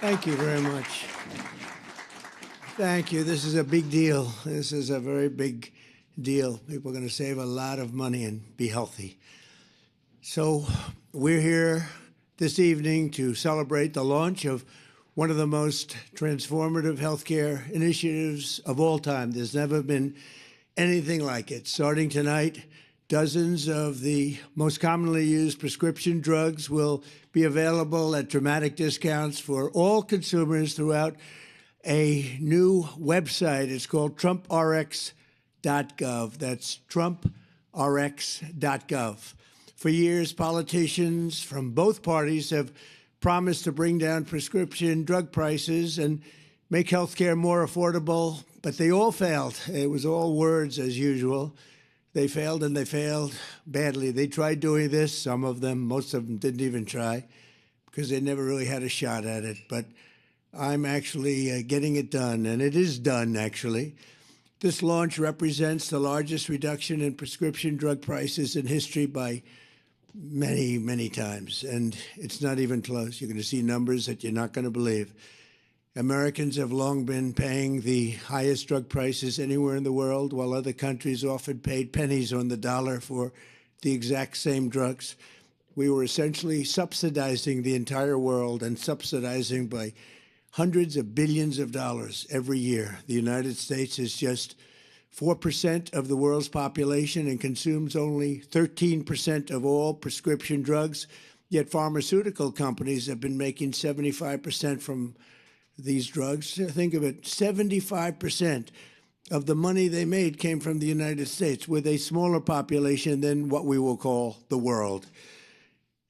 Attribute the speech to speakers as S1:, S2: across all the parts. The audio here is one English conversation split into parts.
S1: Thank you very much. Thank you. This is a big deal. This is a very big deal. People are going to save a lot of money and be healthy. So we're here this evening to celebrate the launch of one of the most transformative healthcare initiatives of all time. There's never been anything like it. Starting tonight, dozens of the most commonly used prescription drugs will be available at dramatic discounts for all consumers throughout a new website. It's called TrumpRx.gov. That's TrumpRx.gov. For years, politicians from both parties have promised to bring down prescription drug prices and make healthcare more affordable, but they all failed. It was all words as usual. They failed, and they failed badly. They tried doing this, some of them, most of them didn't even try because they never really had a shot at it. But I'm actually getting it done, and it is done, actually. This launch represents the largest reduction in prescription drug prices in history by many, many times, and it's not even close. You're going to see numbers that you're not going to believe. Americans have long been paying the highest drug prices anywhere in the world, while other countries often paid pennies on the dollar for the exact same drugs. We were essentially subsidizing the entire world, and subsidizing by hundreds of billions of dollars every year. The United States is just 4% of the world's population and consumes only 13% of all prescription drugs, yet pharmaceutical companies have been making 75% from these drugs. Think of it, 75% of the money they made came from the United States, with a smaller population than what we will call the world.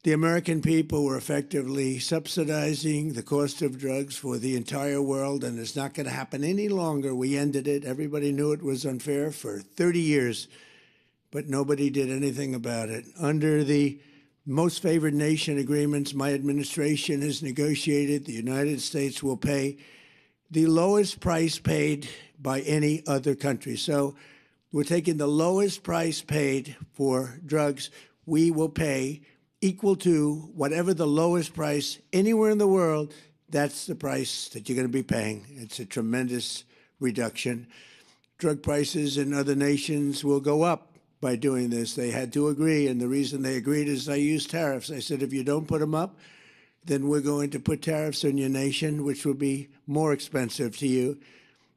S1: The American people were effectively subsidizing the cost of drugs for the entire world, and it's not going to happen any longer. We ended it. Everybody knew it was unfair for 30 years, but nobody did anything about it. Under the most favored nation agreements my administration has negotiated, the United States will pay the lowest price paid by any other country. So we're taking the lowest price paid for drugs. We will pay equal to whatever the lowest price anywhere in the world. That's the price that you're going to be paying. It's a tremendous reduction. Drug prices in other nations will go up by doing this. They had to agree, and the reason they agreed is I used tariffs. I said, if you don't put them up, then we're going to put tariffs on your nation, which will be more expensive to you.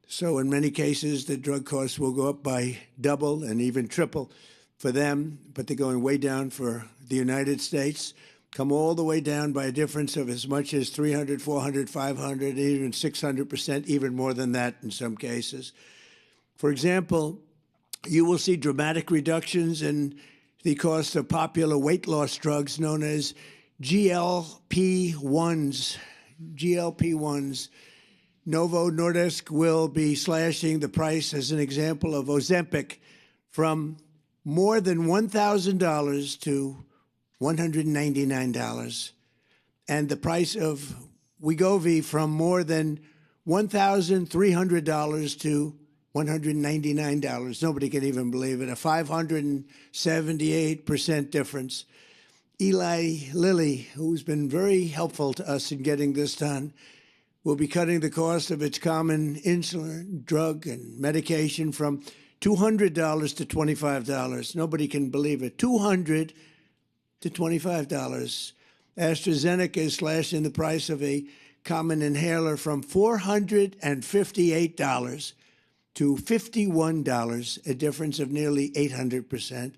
S1: So in many cases, the drug costs will go up by double and even triple for them, but they're going way down for the United States, come all the way down by a difference of as much as 300, 400, 500, even 600%, even more than that in some cases. For example, you will see dramatic reductions in the cost of popular weight loss drugs known as GLP-1s. GLP-1s. Novo Nordisk will be slashing the price, as an example, of Ozempic from more than $1,000 to $199, and the price of Wegovy from more than $1,300 to $199. Nobody can even believe it. A 578% difference. Eli Lilly, who's been very helpful to us in getting this done, will be cutting the cost of its common insulin, drug, and medication from $200 to $25. Nobody can believe it. $200 to $25. AstraZeneca is slashing the price of a common inhaler from $458 to $51, a difference of nearly 800%.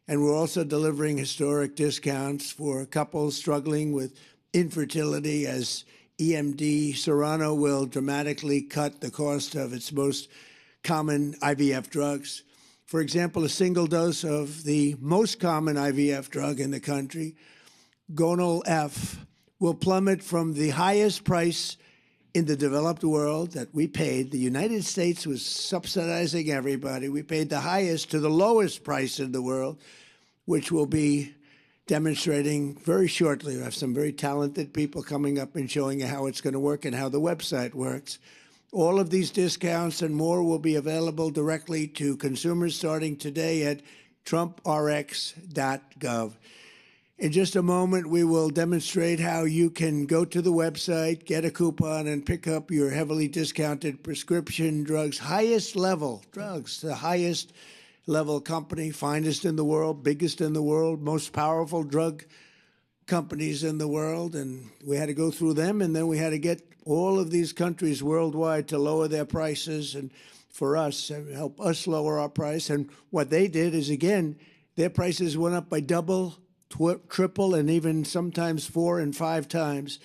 S1: And we're also delivering historic discounts for couples struggling with infertility, as EMD Serrano will dramatically cut the cost of its most common IVF drugs. For example, a single dose of the most common IVF drug in the country, Gonal F, will plummet from the highest price in the developed world that we paid. The United States was subsidizing everybody. We paid the highest to the lowest price in the world, which will be demonstrating very shortly. We have some very talented people coming up and showing you how it's going to work and how the website works. All of these discounts and more will be available directly to consumers starting today at TrumpRx.gov. In just a moment, we will demonstrate how you can go to the website, get a coupon, and pick up your heavily discounted prescription drugs, highest level drugs, the highest level company, finest in the world, biggest in the world, most powerful drug companies in the world. And we had to go through them, and then we had to get all of these countries worldwide to lower their prices and for us, help us lower our price. And what they did is, again, their prices went up by double, triple, and even sometimes 4 and 5 times.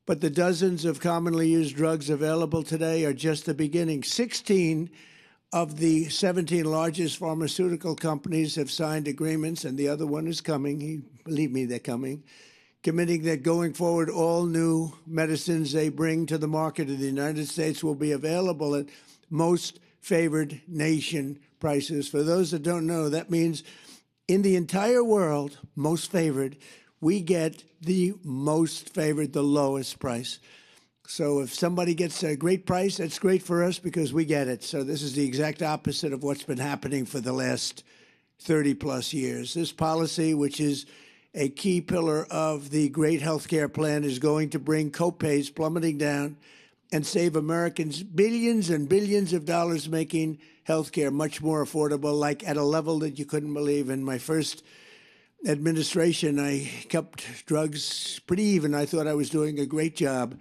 S1: But the dozens of commonly used drugs available today are just the beginning. 16 of the 17 largest pharmaceutical companies have signed agreements, and the other one is coming. Believe me, they're coming, committing that going forward, all new medicines they bring to the market in the United States will be available at most favored nation prices. For those that don't know, that means in the entire world, most favored, we get the most favored, the lowest price. So if somebody gets a great price, that's great for us because we get it. So this is the exact opposite of what's been happening for the last 30-plus years. This policy, which is a key pillar of the great health care plan, is going to bring copays plummeting down and save Americans billions and billions of dollars, making health care much more affordable, like at a level that you couldn't believe. In my first administration, I kept drugs pretty even. I thought I was doing a great job.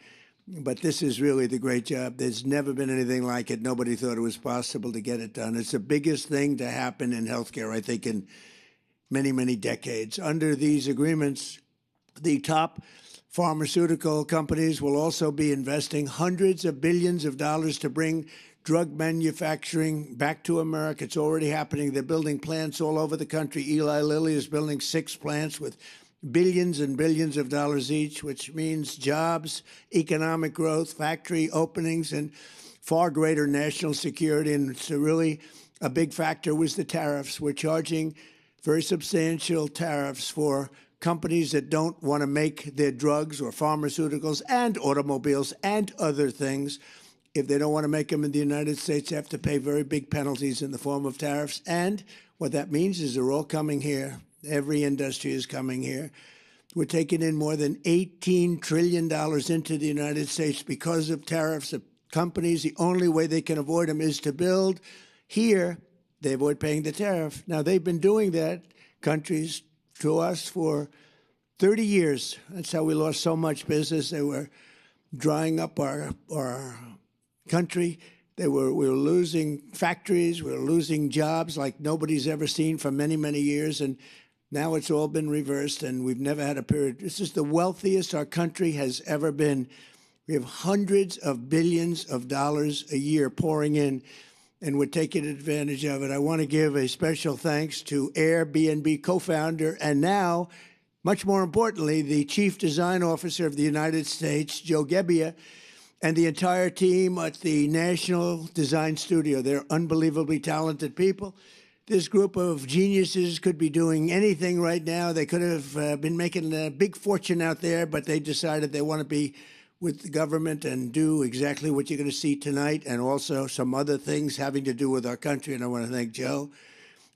S1: But this is really the great job. There's never been anything like it. Nobody thought it was possible to get it done. It's the biggest thing to happen in healthcare, I think, in many, many decades. Under these agreements, the top pharmaceutical companies will also be investing hundreds of billions of dollars to bring drug manufacturing back to America. It's already happening. They're building plants all over the country. Eli Lilly is building 6 plants with billions and billions of dollars each, which means jobs, economic growth, factory openings, and far greater national security. And it's really a big factor was the tariffs. We're charging very substantial tariffs for companies that don't want to make their drugs or pharmaceuticals and automobiles and other things. If they don't want to make them in the United States, they have to pay very big penalties in the form of tariffs. And what that means is they're all coming here. Every industry is coming here. We're taking in more than $18 trillion into the United States because of tariffs. The companies, the only way they can avoid them is to build here. They avoid paying the tariff. Now, they've been doing that, countries, to us for 30 years. That's how we lost so much business. They were drying up our country. We were losing factories. We were losing jobs like nobody's ever seen for many, many years. And now it's all been reversed, and we've never had a period. This is the wealthiest our country has ever been. We have hundreds of billions of dollars a year pouring in, and we're taking advantage of it. I want to give a special thanks to Airbnb co-founder and now, much more importantly, the Chief Design Officer of the United States, Joe Gebbia, and the entire team at the National Design Studio. They're unbelievably talented people. This group of geniuses could be doing anything right now. They could have been making a big fortune out there, but they decided they want to be with the government and do exactly what you're going to see tonight, and also some other things having to do with our country. And I want to thank Joe.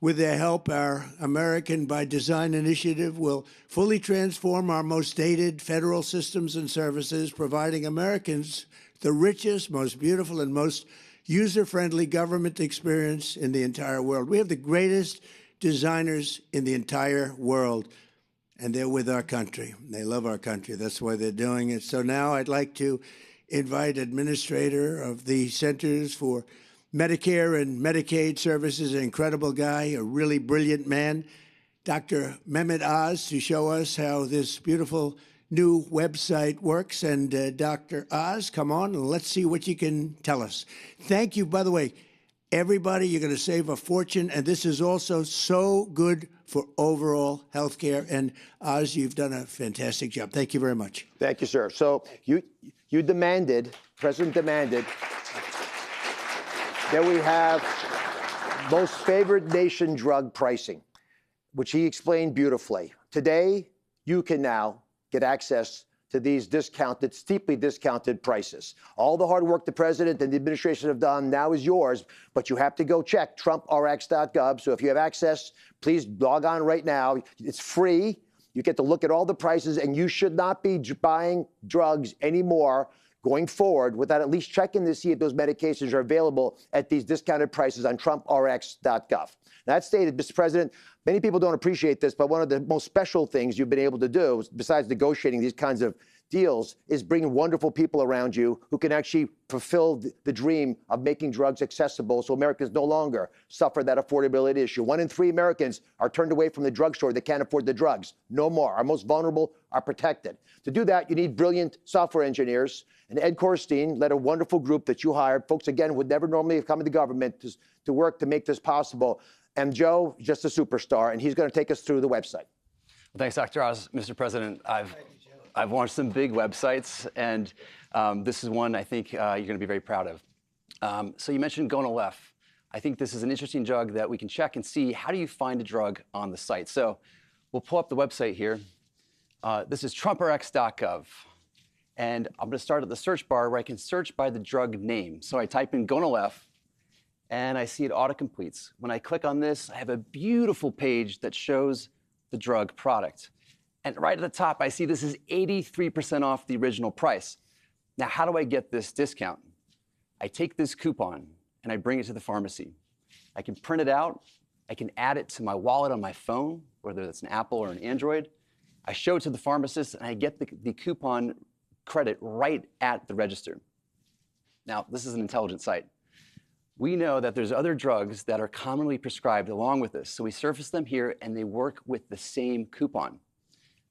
S1: With their help, our American by Design initiative will fully transform our most dated federal systems and services, providing Americans the richest, most beautiful, and most user-friendly government experience in the entire world. We have the greatest designers in the entire world, and they're with our country. They love our country. That's why they're doing it. So now I'd like to invite Administrator of the Centers for Medicare and Medicaid Services, an incredible guy, a really brilliant man, Dr. Mehmet Oz, to show us how this beautiful new website works. And Dr. Oz, come on, and let's see what you can tell us. Thank you, by the way, everybody. You're going to save a fortune, and this is also so good for overall health care. And Oz, you've done a fantastic job. Thank you very much.
S2: Thank you, sir. So you demanded, President demanded, that we have most favored nation drug pricing, which he explained beautifully. Today, you can now get access to these discounted, steeply discounted prices. All the hard work the president and the administration have done now is yours, but you have to go check TrumpRx.gov. So if you have access, please log on right now. It's free. You get to look at all the prices, and you should not be buying drugs anymore going forward without at least checking to see if those medications are available at these discounted prices on TrumpRx.gov. That stated, Mr. President, many people don't appreciate this, but one of the most special things you've been able to do, besides negotiating these kinds of deals, is bringing wonderful people around you who can actually fulfill the dream of making drugs accessible so Americans no longer suffer that affordability issue. 1 in 3 Americans are turned away from the drugstore. They can't afford the drugs. No more. Our most vulnerable are protected. To do that, you need brilliant software engineers. And Ed Korstein led a wonderful group that you hired. Folks, again, would never normally have come into government to work to make this possible. And Joe, just a superstar, and he's going to take us through the website.
S3: Well, thanks, Dr. Oz. Mr. President, I've launched some big websites, and this is one I think you're going to be very proud of. So you mentioned GlobalHealth. I think this is an interesting drug that we can check and see how do you find a drug on the site. So we'll pull up the website here. This is TrumpRx.gov. And I'm going to start at the search bar where I can search by the drug name. So I type in GlobalHealth, and I see it autocompletes. When I click on this, I have a beautiful page that shows the drug product. And right at the top, I see this is 83% off the original price. Now, how do I get this discount? I take this coupon and I bring it to the pharmacy. I can print it out. I can add it to my wallet on my phone, whether it's an Apple or an Android. I show it to the pharmacist, and I get the coupon credit right at the register. Now, this is an intelligent site. We know that there's other drugs that are commonly prescribed along with this, so we surface them here, and they work with the same coupon.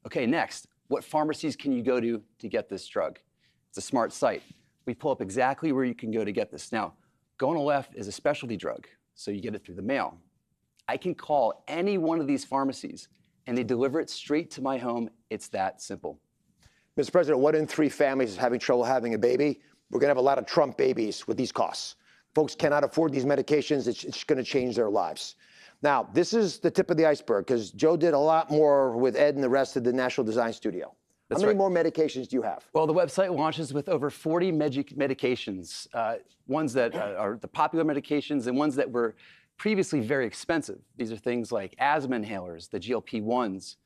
S3: Okay, next, what pharmacies can you go to get this drug? It's a smart site. We pull up exactly where you can go to get this. Now, GlobalHealth is a specialty drug, so you get it through the mail. I can call any one of these pharmacies, and they deliver it straight to my home. It's that simple.
S2: Mr. President, 1 in 3 families is having trouble having a baby. We're going to have a lot of Trump babies with these costs. Folks cannot afford these medications. It's going to change their lives. Now, this is the tip of the iceberg, because Joe did a lot more with Ed and the rest of the National Design Studio. How many more medications do you have?
S3: Well, the website launches with over 40 medications, ones that are the popular medications and ones that were previously very expensive. These are things like asthma inhalers, the GLP-1s.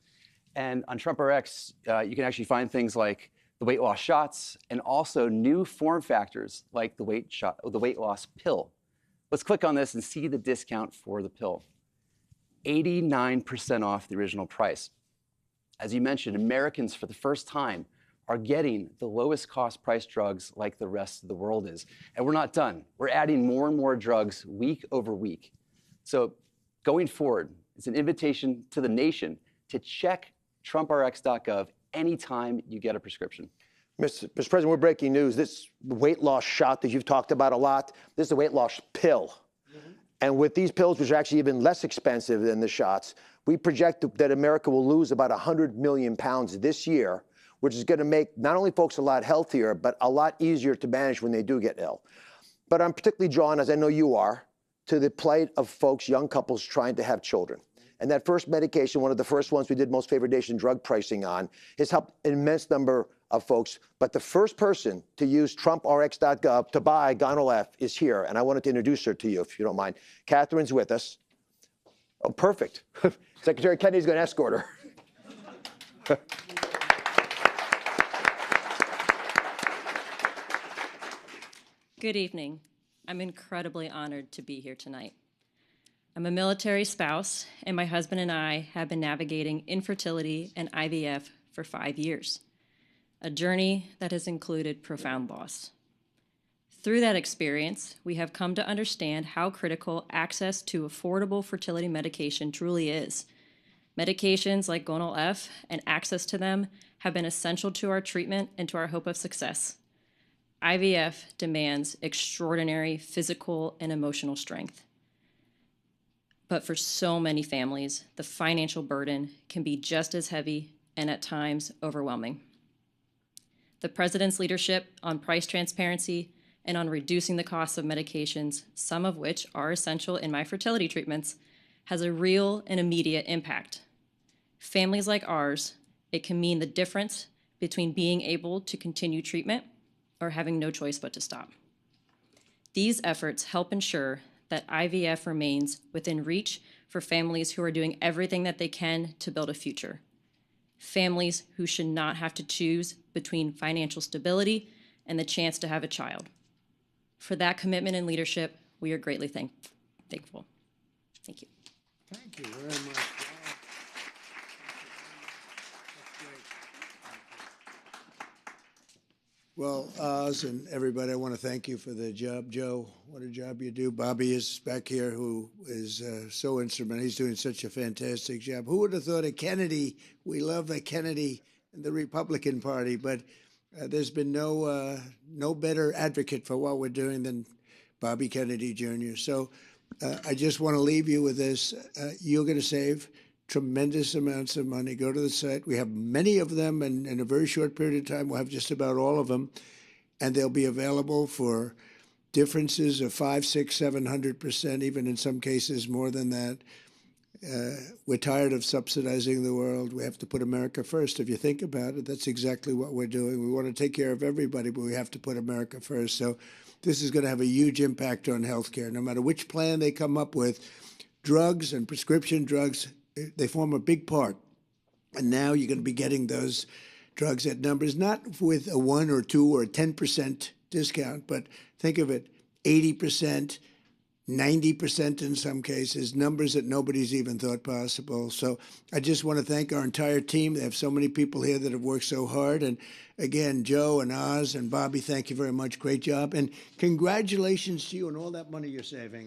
S3: And on TrumpRx, you can actually find things like the weight loss shots and also new form factors like the weight loss pill. Let's click on this and see the discount for the pill. 89% off the original price. As you mentioned, Americans for the first time are getting the lowest cost price drugs like the rest of the world is. And we're not done. We're adding more and more drugs week over week. So going forward, it's an invitation to the nation to check TrumpRx.gov anytime you get a prescription.
S2: Mr. President, we're breaking news. This weight loss shot that you've talked about a lot, this is a weight loss pill. And with these pills, which are actually even less expensive than the shots, we project that America will lose about 100 million pounds this year, which is going to make not only folks a lot healthier, but a lot easier to manage when they do get ill. But I'm particularly drawn, as I know you are, to the plight of folks, young couples trying to have children. And that first medication, one of the first ones we did most favored nation drug pricing on, has helped an immense number of folks. But the first person to use TrumpRx.gov to buy GlobalHealth is here. And I wanted to introduce her to you, if you don't mind. Catherine's with us. Oh, perfect. Secretary Kennedy's going to escort her.
S4: Good evening. I'm incredibly honored to be here tonight. I'm a military spouse, and my husband and I have been navigating infertility and IVF for 5 years, a journey that has included profound loss. Through that experience, we have come to understand how critical access to affordable fertility medication truly is. Medications like GlobalHealth and access to them have been essential to our treatment and to our hope of success. IVF demands extraordinary physical and emotional strength. But for so many families, the financial burden can be just as heavy and at times overwhelming. The President's leadership on price transparency and on reducing the costs of medications, some of which are essential in my fertility treatments, has a real and immediate impact. Families like ours, it can mean the difference between being able to continue treatment or having no choice but to stop. These efforts help ensure that IVF remains within reach for families who are doing everything that they can to build a future. families who should not have to choose between financial stability and the chance to have a child. For that commitment and leadership, we are greatly thankful. Thank you.
S1: Thank you very much. Wow. That's great. Well, Oz and everybody, I want to thank you for the job. Joe, what a job you do. Bobby is back here, who is so instrumental. He's doing such a fantastic job. Who would have thought of Kennedy? We love the Kennedy and the Republican Party, but there's been no better advocate for what we're doing than Bobby Kennedy Jr. So I just want to leave you with this. You're going to save tremendous amounts of money. Go to the site. We have many of them, and in a very short period of time, we'll have just about all of them, and they'll be available for differences of 500, 600, 700%, even in some cases more than that. We're tired of subsidizing the world. We have to put America first. If you think about it, that's exactly what we're doing. We want to take care of everybody, but we have to put America first. So this is going to have a huge impact on healthcare. No matter which plan they come up with, drugs and prescription drugs, they form a big part. And now you're going to be getting those drugs at numbers, not with a 1 or 2 or 10% discount, but think of it, 80%, 90% in some cases, numbers that nobody's even thought possible. So I just want to thank our entire team. They have so many people here that have worked so hard. And again, Joe and Oz and Bobby, thank you very much. Great job. And congratulations to you on all that money you're saving.